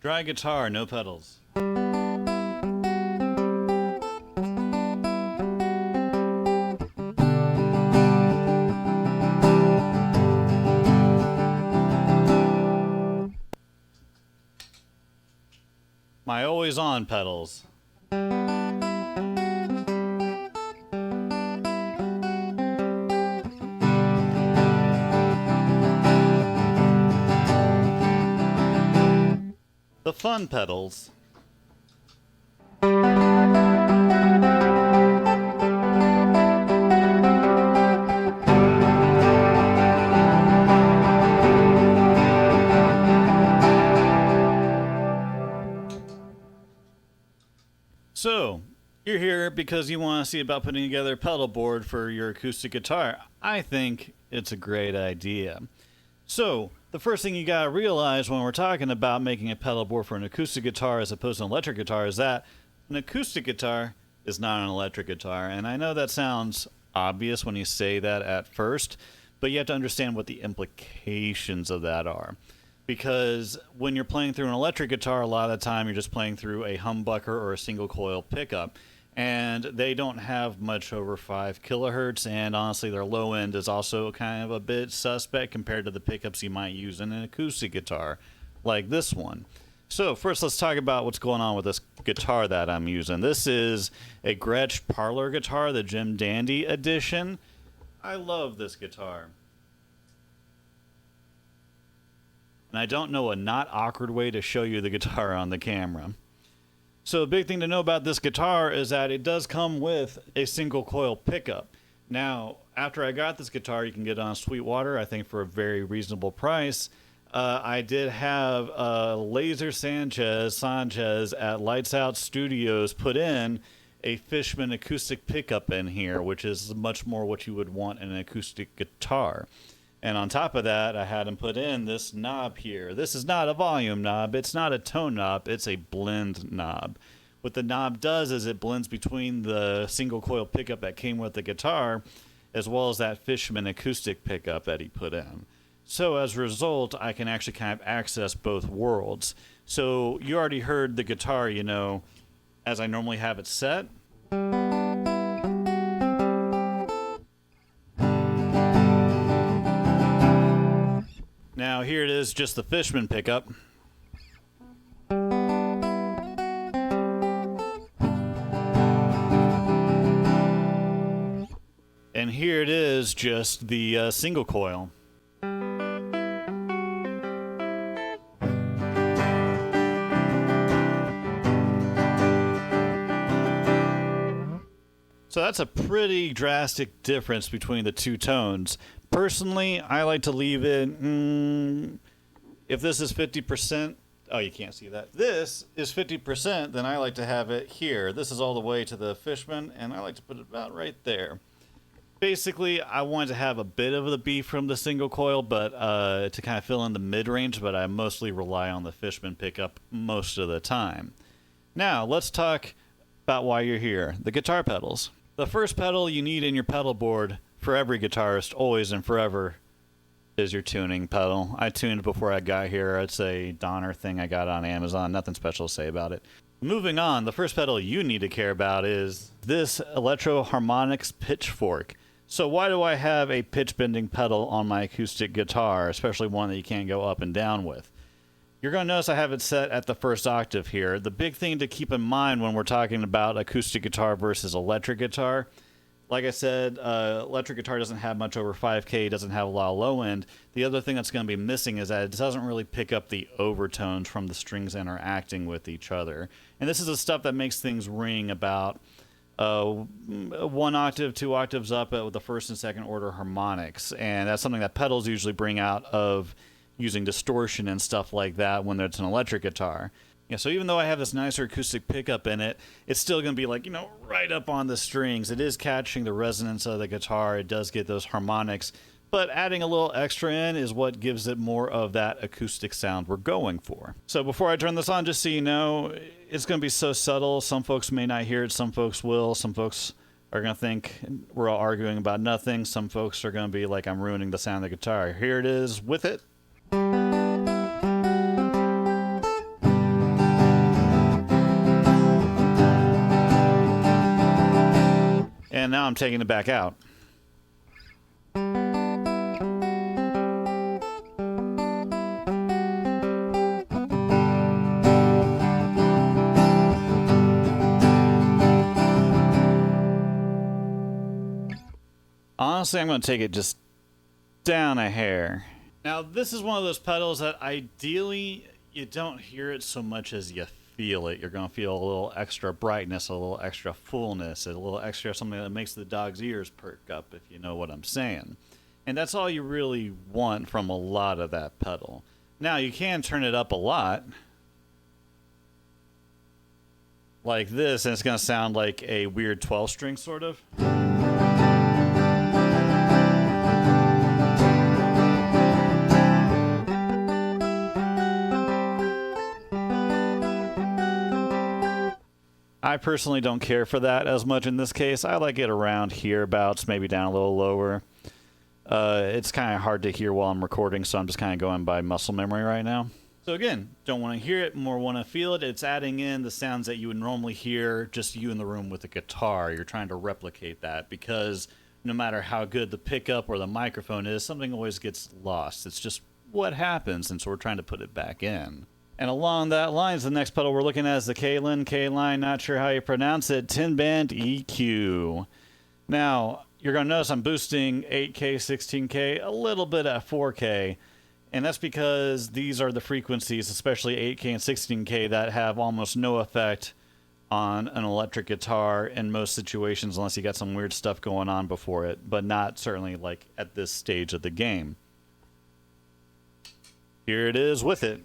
Dry guitar, no pedals. My always on pedals. The fun pedals. So, you're here because you want to see about putting together a pedal board for your acoustic guitar. I think it's a great idea. So, the first thing you gotta realize when we're talking about making a pedal board for an acoustic guitar as opposed to an electric guitar is that an acoustic guitar is not an electric guitar. And I know that sounds obvious when you say that at first, but you have to understand what the implications of that are. Because when you're playing through an electric guitar, a lot of the time you're just playing through a humbucker or a single coil pickup. And they don't have much over 5 kilohertz, and honestly their low end is also kind of a bit suspect compared to the pickups you might use in an acoustic guitar, like this one. So first let's talk about what's going on with this guitar that I'm using. This is a Gretsch parlor guitar, the Jim Dandy edition. I love this guitar. And I don't know a not awkward way to show you the guitar on the camera. So a big thing to know about this guitar is that it does come with a single coil pickup. Now, after I got this guitar, you can get it on Sweetwater, I think for a very reasonable price. I did have Laser Sanchez at Lights Out Studios put in a Fishman acoustic pickup in here, which is much more what you would want in an acoustic guitar. And on top of that, I had him put in this knob here. This is not a volume knob. It's not a tone knob. It's a blend knob. What the knob does is it blends between the single coil pickup that came with the guitar as well as that Fishman acoustic pickup that he put in. So as a result, I can actually kind of access both worlds. So you already heard the guitar, you know, as I normally have it set. Now here it is, just the Fishman pickup. And here it is, just the single coil. So that's a pretty drastic difference between the two tones. Personally, I like to leave it, if this is 50%, oh, you can't see that. This is 50%, then I like to have it here. This is all the way to the Fishman, and I like to put it about right there. Basically, I want to have a bit of the beef from the single coil, but to kind of fill in the mid-range, but I mostly rely on the Fishman pickup most of the time. Now, let's talk about why you're here, the guitar pedals. The first pedal you need in your pedal board for every guitarist, always and forever, is your tuning pedal. I tuned before I got here. It's a Donner thing I got on Amazon. Nothing special to say about it. Moving on, the first pedal you need to care about is this Electro Harmonics Pitch Fork. So why do I have a pitch bending pedal on my acoustic guitar, especially one that you can't go up and down with? You're going to notice I have it set at the first octave here. The big thing to keep in mind when we're talking about acoustic guitar versus electric guitar, like I said, electric guitar doesn't have much over 5K, doesn't have a lot of low end. The other thing that's going to be missing is that it doesn't really pick up the overtones from the strings interacting with each other. And this is the stuff that makes things ring about 1 octave, 2 octaves up with the first and second order harmonics. And that's something that pedals usually bring out of using distortion and stuff like that when it's an electric guitar. Yeah, so even though I have this nicer acoustic pickup in it, it's still going to be like, you know, right up on the strings. It is catching the resonance of the guitar. It does get those harmonics, but adding a little extra in is what gives it more of that acoustic sound we're going for. So before I turn this on, just so you know, it's going to be so subtle. Some folks may not hear it. Some folks will. Some folks are going to think we're all arguing about nothing. Some folks are going to be like, I'm ruining the sound of the guitar. Here it is with it. And now I'm taking it back out. Honestly, I'm going to take it just down a hair. Now, this is one of those pedals that ideally you don't hear it so much as you feel it. You're going to feel a little extra brightness, a little extra fullness, a little extra something that makes the dog's ears perk up, if you know what I'm saying. And that's all you really want from a lot of that pedal. Now, you can turn it up a lot, like this, and it's going to sound like a weird 12-string sort of. I personally don't care for that as much in this case. I like it around hereabouts, maybe down a little lower. It's kind of hard to hear while I'm recording, so I'm just kind of going by muscle memory right now. So again, don't want to hear it, more want to feel it. It's adding in the sounds that you would normally hear, just you in the room with a guitar. You're trying to replicate that because no matter how good the pickup or the microphone is, something always gets lost. It's just what happens, and so we're trying to put it back in. And along that lines, the next pedal we're looking at is the Caline, not sure how you pronounce it, 10-band EQ. Now, you're going to notice I'm boosting 8K, 16K, a little bit at 4K. And that's because these are the frequencies, especially 8K and 16K, that have almost no effect on an electric guitar in most situations, unless you got some weird stuff going on before it, but not certainly like at this stage of the game. Here it is with it.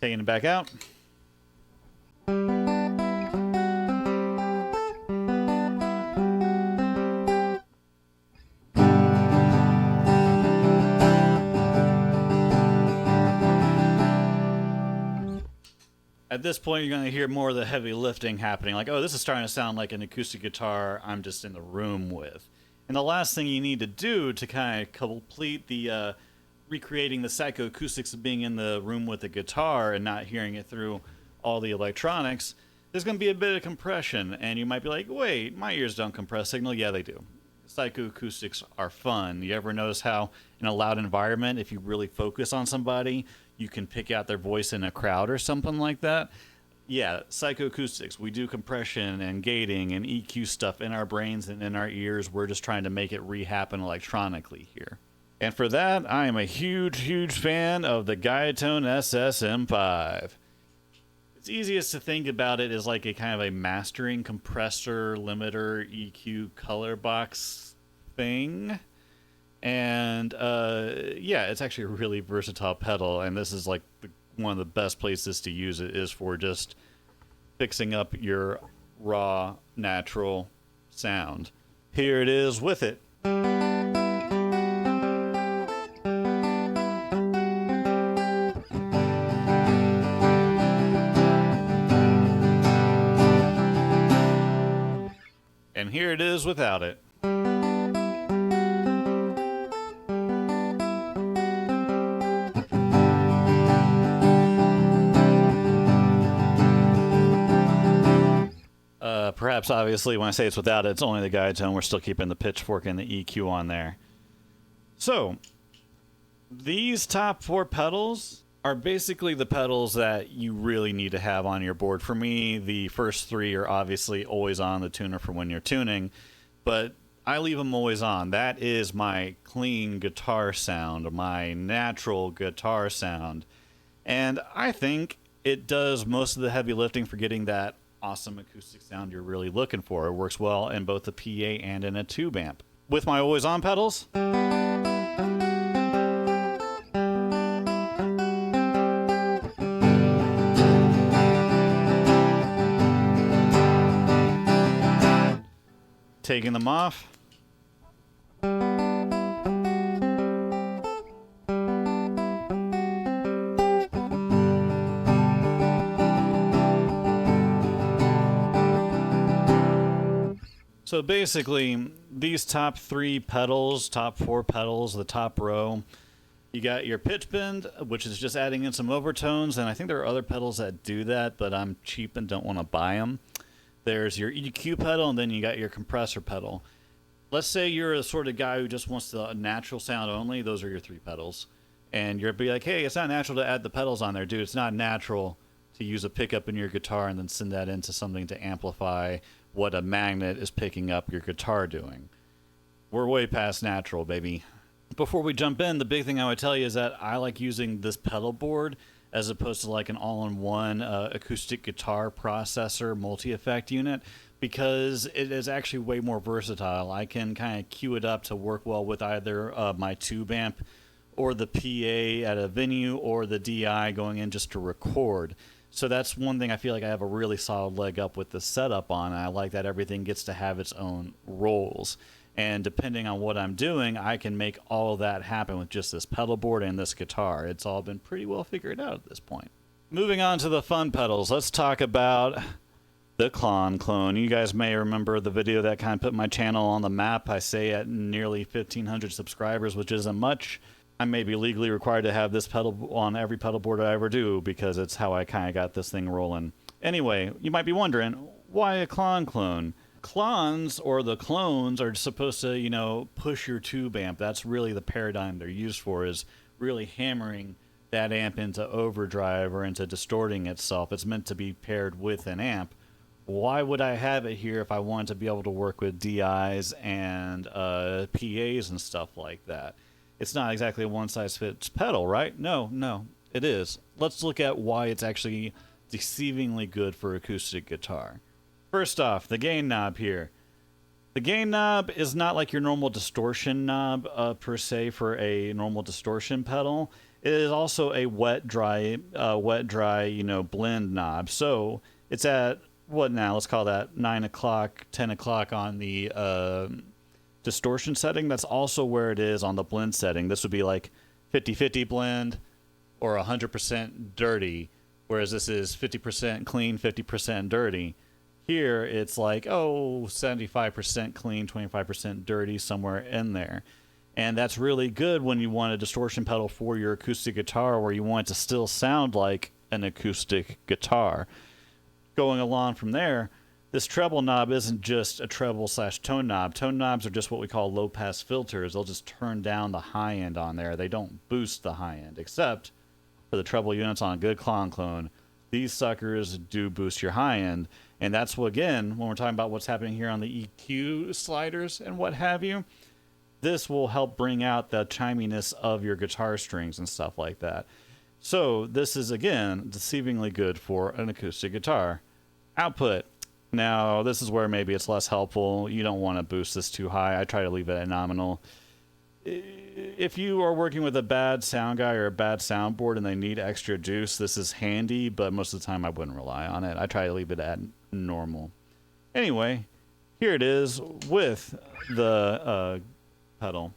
Taking it back out. At this point, you're going to hear more of the heavy lifting happening. Like, oh, this is starting to sound like an acoustic guitar I'm just in the room with. And the last thing you need to do to kind of complete the recreating the psychoacoustics of being in the room with the guitar and not hearing it through all the electronics, there's going to be a bit of compression. And you might be like, wait, my ears don't compress signal. Yeah, they do. Psychoacoustics are fun. You ever notice how in a loud environment, if you really focus on somebody, you can pick out their voice in a crowd or something like that? Yeah, psychoacoustics. We do compression and gating and EQ stuff in our brains and in our ears. We're just trying to make it re-happen electronically here. And for that, I am a huge, huge fan of the Guyatone SSm5. It's easiest to think about it as like a kind of a mastering compressor, limiter, EQ color box thing. And yeah, it's actually a really versatile pedal, and this is like one of the best places to use it is for just fixing up your raw, natural sound. Here it is with it. And here it is without it. Perhaps, obviously, when I say it's without it, it's only the Guyatone. We're still keeping the pitch fork and the EQ on there. So, these top four pedals are basically the pedals that you really need to have on your board. For me, the first three are obviously always on the tuner for when you're tuning, but I leave them always on. That is my clean guitar sound, my natural guitar sound. And I think it does most of the heavy lifting for getting that awesome acoustic sound you're really looking for. It works well in both a PA and in a tube amp. With my always on pedals, taking them off, So basically, these top 3 pedals, top 4 pedals, the top row, you got your pitch bend, which is just adding in some overtones, and I think there are other pedals that do that, but I'm cheap and don't want to buy them. There's your EQ pedal, and then you got your compressor pedal. Let's say you're the sort of guy who just wants the natural sound only. Those are your 3 pedals. And you'll be like, hey, it's not natural to add the pedals on there. Dude, it's not natural to use a pickup in your guitar and then send that into something to amplify what a magnet is picking up your guitar doing. We're way past natural, baby. Before we jump in, the big thing I would tell you is that I like using this pedal board as opposed to like an all-in-one acoustic guitar processor multi-effect unit, because it is actually way more versatile. I can kind of cue it up to work well with either my tube amp or the PA at a venue or the DI going in just to record. So that's one thing I feel like I have a really solid leg up with the setup on. I like that everything gets to have its own roles. And depending on what I'm doing, I can make all of that happen with just this pedal board and this guitar. It's all been pretty well figured out at this point. Moving on to the fun pedals, let's talk about the Caline clone. You guys may remember the video that kind of put my channel on the map. I say at nearly 1,500 subscribers, which isn't much. I may be legally required to have this pedal on every pedal board I ever do, because it's how I kind of got this thing rolling. Anyway, you might be wondering, why a Caline clone? Clones, or the clones, are supposed to, you know, push your tube amp. That's really the paradigm they're used for, is really hammering that amp into overdrive or into distorting itself. It's meant to be paired with an amp. Why would I have it here if I wanted to be able to work with DIs and PAs and stuff like that? It's not exactly a one-size-fits pedal, right? No, it is. Let's look at why it's actually deceivingly good for acoustic guitar. First off, the gain knob here. The gain knob is not like your normal distortion knob per se for a normal distortion pedal. It is also a wet dry, you know, blend knob. So it's at, what now? Let's call that 9 o'clock, 10 o'clock on the distortion setting. That's also where it is on the blend setting. This would be like 50-50 blend or 100% dirty, whereas this is 50% clean, 50% dirty. Here it's like, 75% clean, 25% dirty, somewhere in there. And that's really good when you want a distortion pedal for your acoustic guitar where you want it to still sound like an acoustic guitar. Going along from there, this treble knob isn't just a treble/tone knob. Tone knobs are just what we call low-pass filters. They'll just turn down the high end on there. They don't boost the high end, except for the treble units on a good Caline clone. These suckers do boost your high end. And that's what, again, when we're talking about what's happening here on the EQ sliders and what have you, this will help bring out the chiminess of your guitar strings and stuff like that. So this is, again, deceivingly good for an acoustic guitar. Output. Now, this is where maybe it's less helpful. You don't want to boost this too high. I try to leave it at nominal. If you are working with a bad sound guy or a bad soundboard and they need extra juice, this is handy, but most of the time I wouldn't rely on it. I try to leave it at normal. Anyway, here it is with the pedal.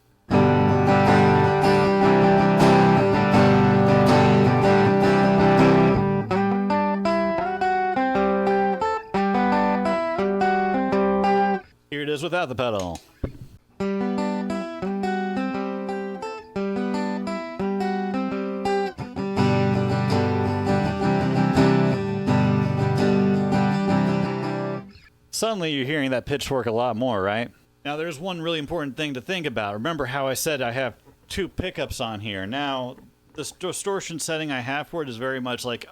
Here it is without the pedal. Suddenly you're hearing that pitchfork a lot more, right? Now there's one really important thing to think about. Remember how I said I have 2 pickups on here. Now, the distortion setting I have for it is very much like,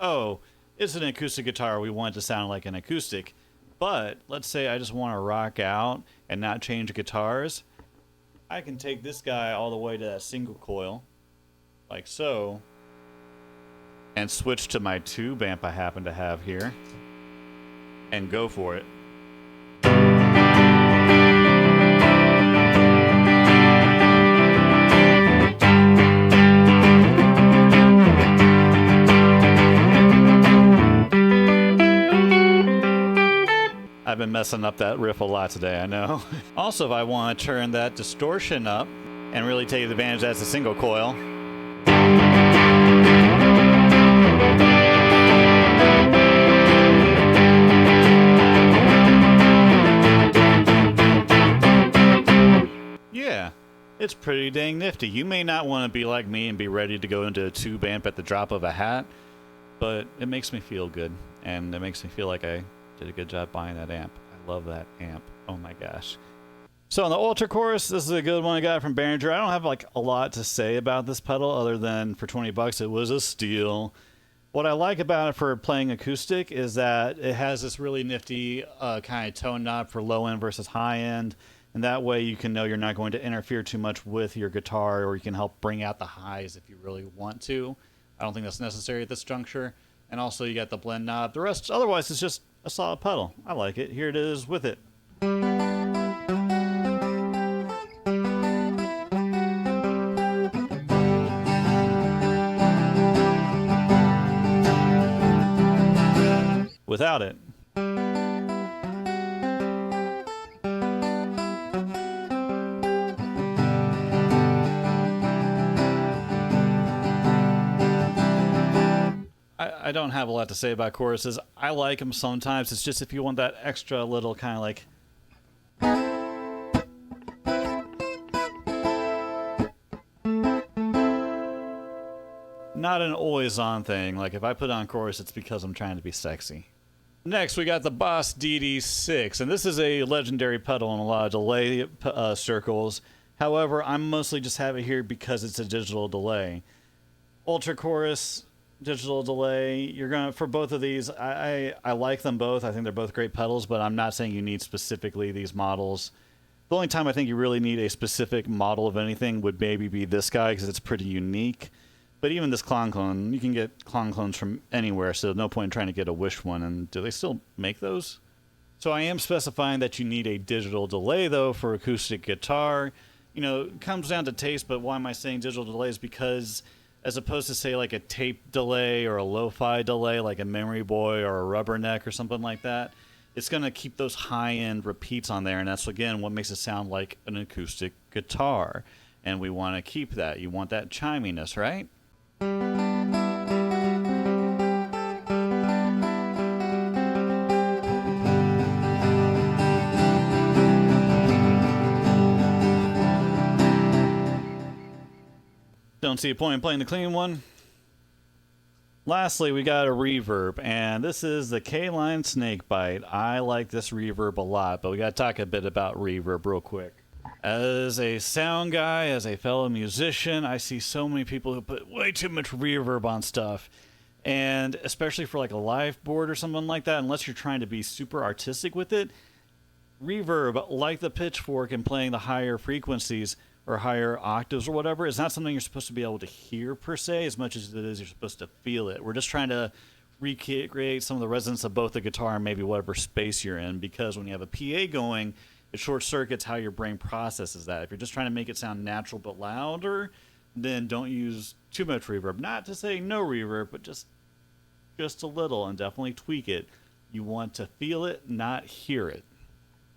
it's an acoustic guitar. We want it to sound like an acoustic. But let's say I just want to rock out and not change guitars. I can take this guy all the way to that single coil, like so, and switch to my tube amp I happen to have here, and go for it. I've been messing up that riff a lot today, I know. Also, if I want to turn that distortion up and really take advantage that's a single coil. it's pretty dang nifty. You may not want to be like me and be ready to go into a tube amp at the drop of a hat, but it makes me feel good, and it makes me feel like I did a good job buying that amp. I love that amp. Oh my gosh. So on the Ultra Chorus, this is a good one I got from Behringer. I don't have like a lot to say about this pedal other than for 20 bucks it was a steal. What I like about it for playing acoustic is that it has this really nifty kind of tone knob for low end versus high end. And that way you can know you're not going to interfere too much with your guitar, or you can help bring out the highs if you really want to. I don't think that's necessary at this juncture. And also you got the blend knob. The rest, otherwise, it's just a solid pedal. I like it. Here it is with it. Without it. I don't have a lot to say about choruses. I like them sometimes. It's just if you want that extra little kind of like... Not an always on thing. Like if I put on chorus, it's because I'm trying to be sexy. Next, we got the Boss DD6, and this is a legendary pedal in a lot of delay circles. However, I mostly just have it here because it's a digital delay. Ultra Chorus, digital delay. You're gonna, for both of these, I like them both. I think they're both great pedals, but I'm not saying you need specifically these models. The only time I think you really need a specific model of anything would maybe be this guy because it's pretty unique. But even this clone, you can get clones from anywhere, so no point in trying to get a Wish one. And do they still make those? So I am specifying that you need a digital delay, though, for acoustic guitar. You know, it comes down to taste, but why am I saying digital delay is because as opposed to, say, like a tape delay or a lo-fi delay, like a Memory Boy or a Rubberneck or something like that, it's going to keep those high-end repeats on there, and that's, again, what makes it sound like an acoustic guitar. And we want to keep that. You want that chiminess, right? Don't see a point in playing the clean one. Lastly, we got a reverb, and this is the Caline Snakebite. I like this reverb a lot, but we got to talk a bit about reverb real quick. As a sound guy, as a fellow musician, I see so many people who put way too much reverb on stuff. And especially for like a live board or something like that, unless you're trying to be super artistic with it, reverb, like the Pitch Fork and playing the higher frequencies or higher octaves or whatever, is not something you're supposed to be able to hear per se as much as it is you're supposed to feel it. We're just trying to recreate some of the resonance of both the guitar and maybe whatever space you're in, because when you have a PA going, it short circuits how your brain processes that. If you're just trying to make it sound natural but louder, then don't use too much reverb. Not to say no reverb, but just a little, and definitely tweak it. You want to feel it, not hear it.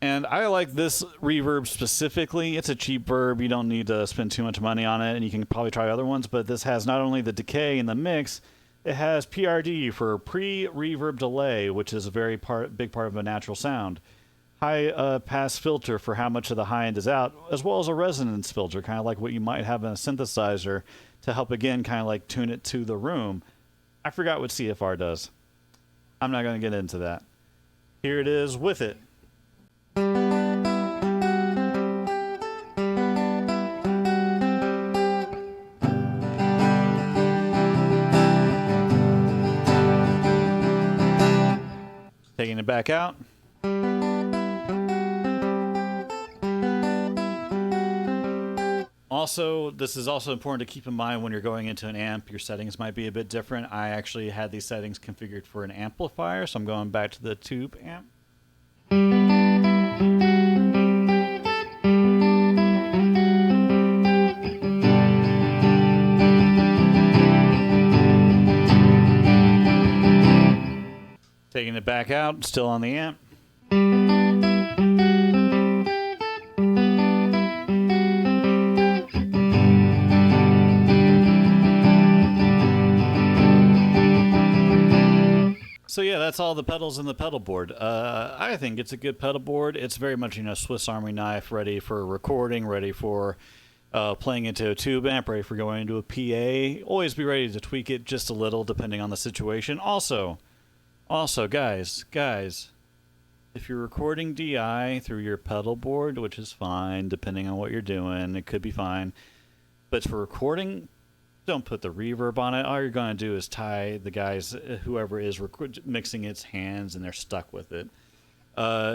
And I like this reverb specifically. It's a cheap verb. You don't need to spend too much money on it, and you can probably try other ones, but this has not only the decay in the mix, it has PRD for pre-reverb delay, which is a very big part of a natural sound. High pass filter for how much of the high end is out, as well as a resonance filter, kind of like what you might have in a synthesizer to help, again, kind of like tune it to the room. I forgot what CFR does. I'm not going to get into that. Here it is with it. Taking it back out. Also, this is also important to keep in mind when you're going into an amp. Your settings might be a bit different. I actually had these settings configured for an amplifier, so I'm going back to the tube amp. Taking it back out, still on the amp. So yeah, that's all the pedals in the pedal board. I think it's a good pedal board. It's very much, Swiss Army knife, ready for recording, ready for playing into a tube amp, or if you're going into a PA, always be ready to tweak it just a little depending on the situation. Also, guys, if you're recording DI through your pedal board, which is fine depending on what you're doing, it could be fine. But for recording, don't put the reverb on it. All you're going to do is tie the guys, whoever is mixing its hands, and they're stuck with it.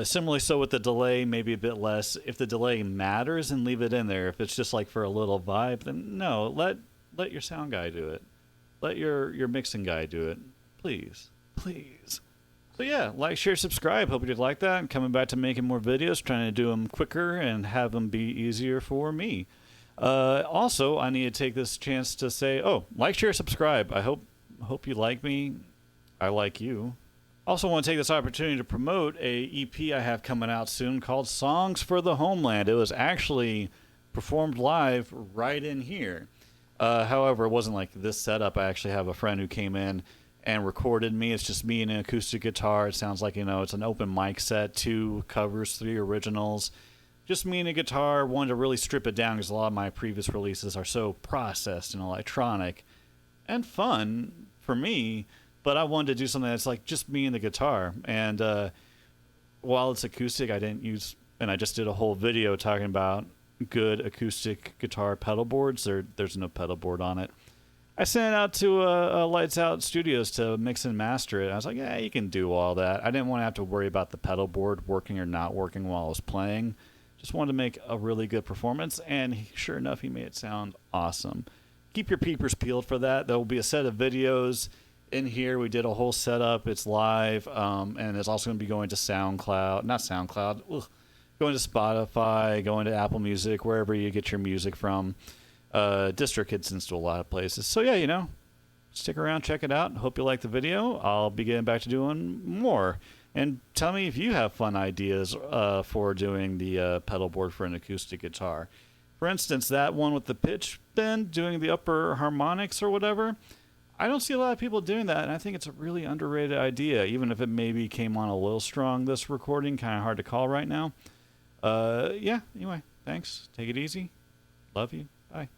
Similarly so with the delay, maybe a bit less. If the delay matters, then leave it in there. If it's just like for a little vibe, then no, let your sound guy do it. Let your mixing guy do it. Please. So yeah, like, share, subscribe. Hope you did like that. I'm coming back to making more videos, trying to do them quicker and have them be easier for me. Also, I need to take this chance to say, like, share, subscribe. I hope you like me. I like you. Also want to take this opportunity to promote a EP I have coming out soon called Songs for the Homeland. It was actually performed live right in here. However, it wasn't like this setup. I actually have a friend who came in and recorded me. It's just me and an acoustic guitar. It sounds like, it's an open mic set, 2 covers, 3 originals. Just me and a guitar. Wanted to really strip it down because a lot of my previous releases are so processed and electronic and fun for me. But I wanted to do something that's like just me and the guitar. And while it's acoustic, I just did a whole video talking about good acoustic guitar pedal boards. There's no pedal board on it. I sent it out to Lights Out Studios to mix and master it. I was like, yeah, you can do all that. I didn't want to have to worry about the pedal board working or not working while I was playing. Just wanted to make a really good performance, and sure enough, he made it sound awesome. Keep your peepers peeled for that. There will be a set of videos in here. We did a whole setup. It's live, and it's also going to be going to going to Spotify, going to Apple Music, wherever you get your music from. DistroKid sends to a lot of places. So yeah, stick around, check it out. Hope you like the video. I'll be getting back to doing more. And tell me if you have fun ideas for doing the pedal board for an acoustic guitar. For instance, that one with the pitch bend, doing the upper harmonics or whatever. I don't see a lot of people doing that, and I think it's a really underrated idea, even if it maybe came on a little strong this recording. Kind of hard to call right now. Yeah, anyway, thanks. Take it easy. Love you. Bye.